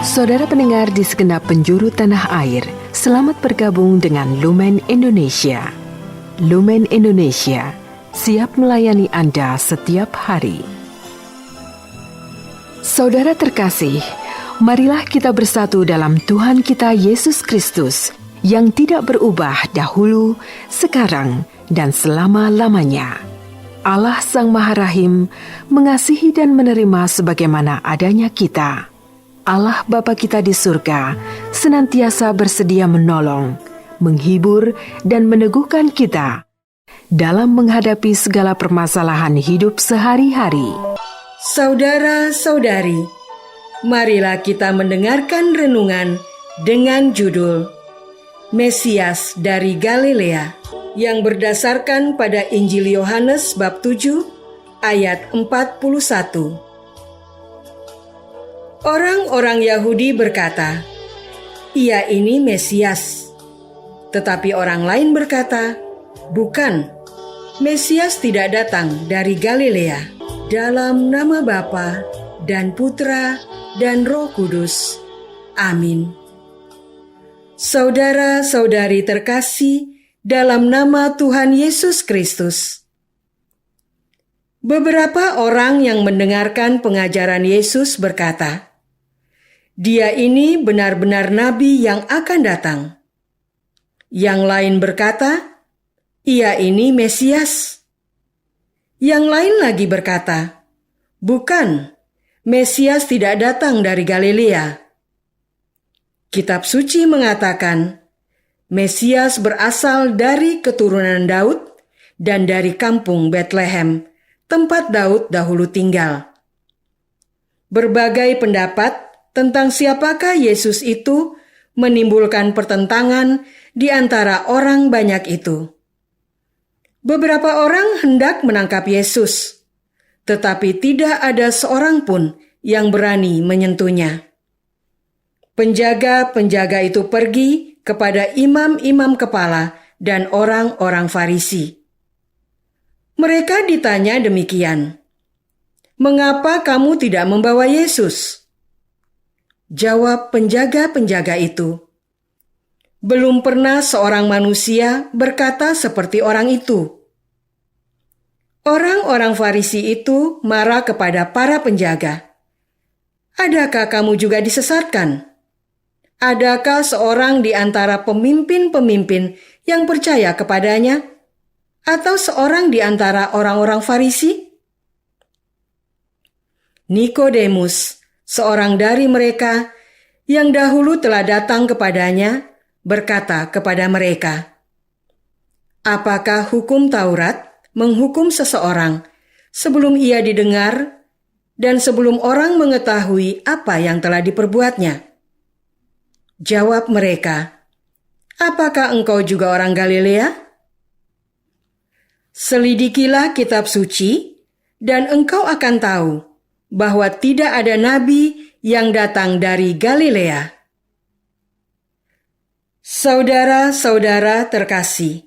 Saudara pendengar di segenap penjuru tanah air, selamat bergabung dengan Lumen Indonesia. Lumen Indonesia, siap melayani Anda setiap hari. Saudara terkasih, marilah kita bersatu dalam Tuhan kita Yesus Kristus yang tidak berubah dahulu, sekarang, dan selama-lamanya. Allah Sang Maha Rahim mengasihi dan menerima sebagaimana adanya kita. Allah Bapa kita di surga senantiasa bersedia menolong, menghibur, dan meneguhkan kita dalam menghadapi segala permasalahan hidup sehari-hari. Saudara-saudari, marilah kita mendengarkan renungan dengan judul Mesias dari Galilea yang berdasarkan pada Injil Yohanes bab 7 ayat 41. Orang-orang Yahudi berkata, "Ia ini Mesias." Tetapi orang lain berkata, "Bukan, Mesias tidak datang dari Galilea." Dalam nama Bapa dan Putra dan Roh Kudus. Amin. Saudara-saudari terkasih, dalam nama Tuhan Yesus Kristus, beberapa orang yang mendengarkan pengajaran Yesus berkata, "Dia ini benar-benar nabi yang akan datang." Yang lain berkata, "Ia ini Mesias." Yang lain lagi berkata, "Bukan, Mesias tidak datang dari Galilea." Kitab suci mengatakan, Mesias berasal dari keturunan Daud dan dari kampung Betlehem, tempat Daud dahulu tinggal. Berbagai pendapat tentang siapakah Yesus itu menimbulkan pertentangan di antara orang banyak itu. Beberapa orang hendak menangkap Yesus, tetapi tidak ada seorang pun yang berani menyentuhnya. Penjaga-penjaga itu pergi kepada imam-imam kepala dan orang-orang Farisi. Mereka ditanya demikian, "Mengapa kamu tidak membawa Yesus?" Jawab penjaga-penjaga itu, "Belum pernah seorang manusia berkata seperti orang itu." Orang-orang Farisi itu marah kepada para penjaga. "Adakah kamu juga disesatkan? Adakah seorang di antara pemimpin-pemimpin yang percaya kepadanya? Atau seorang di antara orang-orang Farisi?" Nikodemus, seorang dari mereka yang dahulu telah datang kepadanya, berkata kepada mereka, "Apakah hukum Taurat menghukum seseorang sebelum ia didengar dan sebelum orang mengetahui apa yang telah diperbuatnya?" Jawab mereka, "Apakah engkau juga orang Galilea? Selidikilah kitab suci, dan engkau akan tahu bahwa tidak ada nabi yang datang dari Galilea." Saudara-saudara terkasih,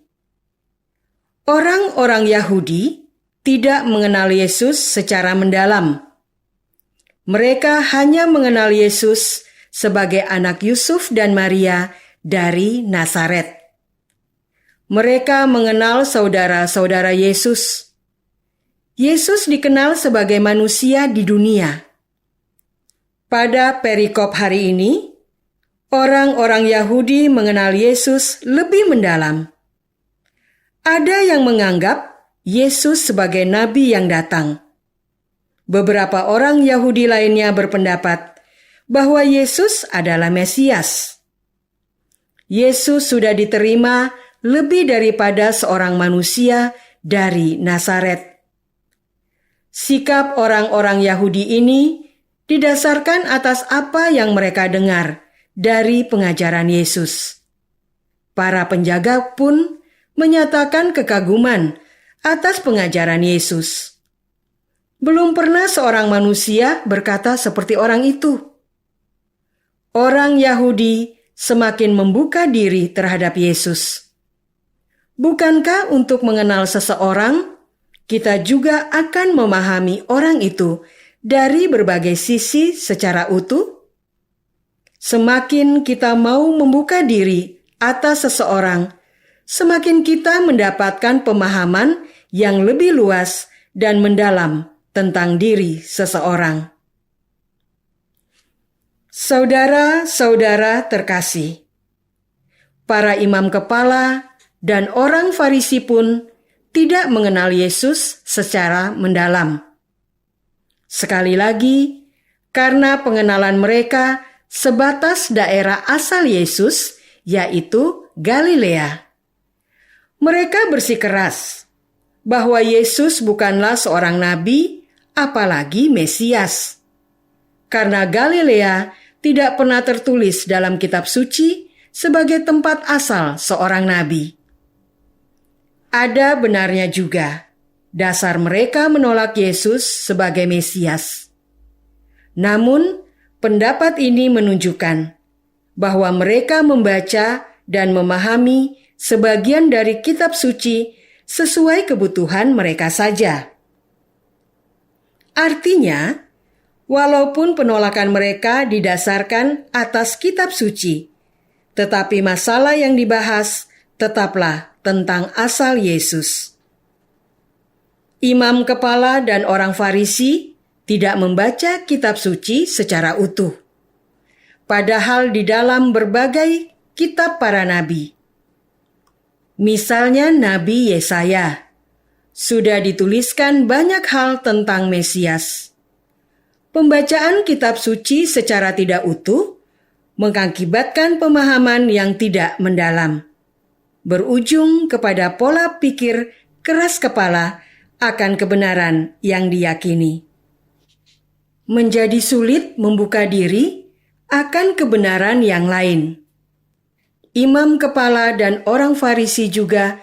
orang-orang Yahudi tidak mengenal Yesus secara mendalam. Mereka hanya mengenal Yesus sebagai anak Yusuf dan Maria dari Nazaret. Mereka mengenal saudara-saudara Yesus. Yesus dikenal sebagai manusia di dunia. Pada perikop hari ini, orang-orang Yahudi mengenal Yesus lebih mendalam. Ada yang menganggap Yesus sebagai nabi yang datang. Beberapa orang Yahudi lainnya berpendapat bahwa Yesus adalah Mesias. Yesus sudah diterima lebih daripada seorang manusia dari Nazaret. Sikap orang-orang Yahudi ini didasarkan atas apa yang mereka dengar dari pengajaran Yesus. Para penjaga pun menyatakan kekaguman atas pengajaran Yesus. Belum pernah seorang manusia berkata seperti orang itu. Orang Yahudi semakin membuka diri terhadap Yesus. Bukankah untuk mengenal seseorang, kita juga akan memahami orang itu dari berbagai sisi secara utuh? semakin kita mau membuka diri atas seseorang, semakin kita mendapatkan pemahaman yang lebih luas dan mendalam tentang diri seseorang. Saudara-saudara terkasih, para imam kepala dan orang Farisi pun tidak mengenal Yesus secara mendalam. Sekali lagi, karena pengenalan mereka sebatas daerah asal Yesus, yaitu Galilea. Mereka bersikeras bahwa Yesus bukanlah seorang nabi, apalagi Mesias. Karena Galilea tidak pernah tertulis dalam kitab suci sebagai tempat asal seorang nabi. Ada benarnya juga dasar mereka menolak Yesus sebagai Mesias. Namun, pendapat ini menunjukkan bahwa mereka membaca dan memahami sebagian dari kitab suci sesuai kebutuhan mereka saja. Artinya, walaupun penolakan mereka didasarkan atas kitab suci, tetapi masalah yang dibahas tetaplah tentang asal Yesus. Imam kepala dan orang Farisi tidak membaca kitab suci secara utuh. Padahal di dalam berbagai kitab para nabi, misalnya Nabi Yesaya, sudah dituliskan banyak hal tentang Mesias. Pembacaan kitab suci secara tidak utuh mengakibatkan pemahaman yang tidak mendalam, berujung kepada pola pikir keras kepala akan kebenaran yang diyakini. Menjadi sulit membuka diri akan kebenaran yang lain. Imam kepala dan orang Farisi juga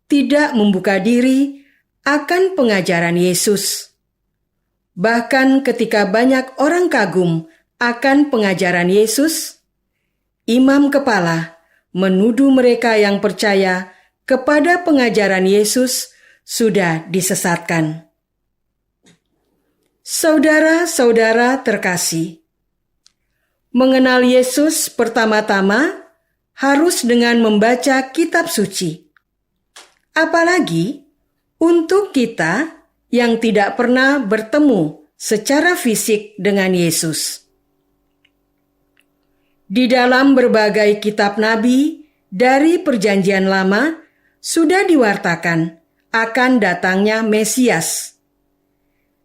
tidak membuka diri akan pengajaran Yesus. Bahkan ketika banyak orang kagum akan pengajaran Yesus, imam kepala menuduh mereka yang percaya kepada pengajaran Yesus sudah disesatkan. Saudara-saudara terkasih, mengenal Yesus pertama-tama harus dengan membaca kitab suci. Apalagi untuk kita yang tidak pernah bertemu secara fisik dengan Yesus. Di dalam berbagai kitab nabi dari Perjanjian Lama sudah diwartakan akan datangnya Mesias.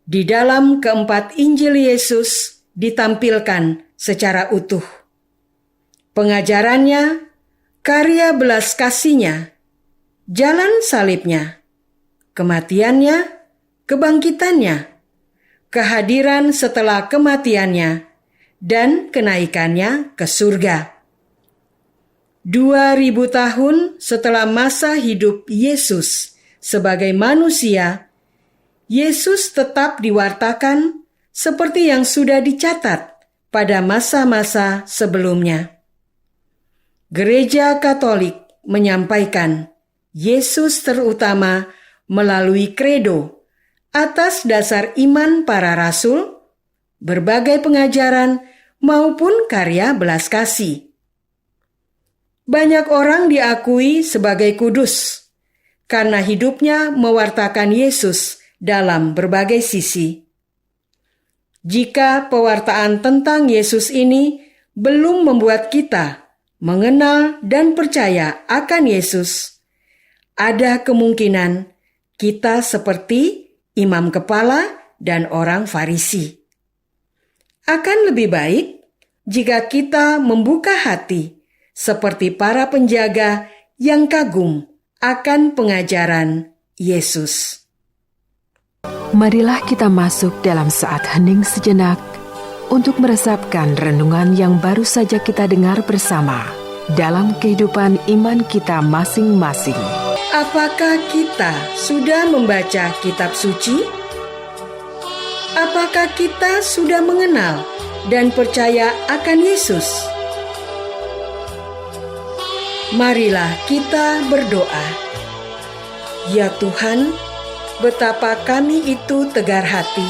Di dalam keempat Injil Yesus ditampilkan secara utuh. Pengajarannya, karya belas kasihnya, jalan salibnya, kematiannya, kebangkitannya, kehadiran setelah kematiannya, dan kenaikannya ke surga. 2000 tahun setelah masa hidup Yesus sebagai manusia, Yesus tetap diwartakan seperti yang sudah dicatat pada masa-masa sebelumnya. Gereja Katolik menyampaikan Yesus terutama melalui kredo atas dasar iman para rasul, berbagai pengajaran maupun karya belas kasih. Banyak orang diakui sebagai kudus karena hidupnya mewartakan Yesus dalam berbagai sisi. Jika pewartaan tentang Yesus ini belum membuat kita mengenal dan percaya akan Yesus, ada kemungkinan kita seperti imam kepala dan orang Farisi. Akan lebih baik jika kita membuka hati seperti para penjaga yang kagum akan pengajaran Yesus. Marilah kita masuk dalam saat hening sejenak untuk meresapkan renungan yang baru saja kita dengar bersama dalam kehidupan iman kita masing-masing. Apakah kita sudah membaca kitab suci? Apakah kita sudah mengenal dan percaya akan Yesus? Marilah kita berdoa. Ya Tuhan, betapa kami itu tegar hati,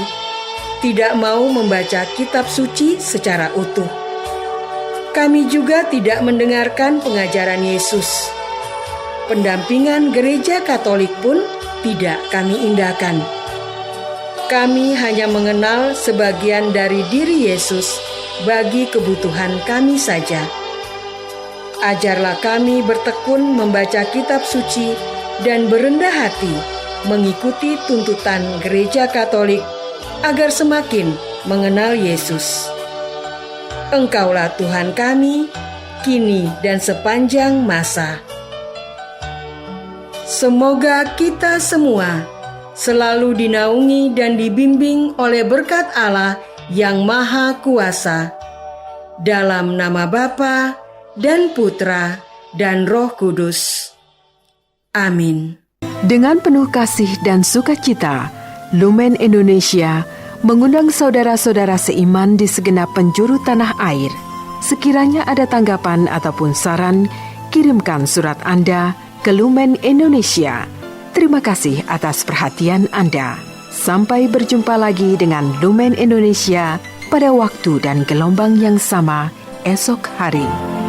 tidak mau membaca kitab suci secara utuh. Kami juga tidak mendengarkan pengajaran Yesus. Pendampingan gereja Katolik pun tidak kami indahkan. Kami hanya mengenal sebagian dari diri Yesus bagi kebutuhan kami saja. Ajarlah kami bertekun membaca kitab suci dan berendah hati mengikuti tuntutan gereja Katolik agar semakin mengenal Yesus. Engkaulah Tuhan kami, kini dan sepanjang masa. Semoga kita semua selalu dinaungi dan dibimbing oleh berkat Allah yang Maha Kuasa. Dalam nama Bapa dan Putra dan Roh Kudus. Amin. Dengan penuh kasih dan sukacita, Lumen Indonesia mengundang saudara-saudara seiman di segenap penjuru tanah air. Sekiranya ada tanggapan ataupun saran, kirimkan surat Anda ke Lumen Indonesia. Terima kasih atas perhatian Anda. Sampai berjumpa lagi dengan Lumen Indonesia pada waktu dan gelombang yang sama esok hari.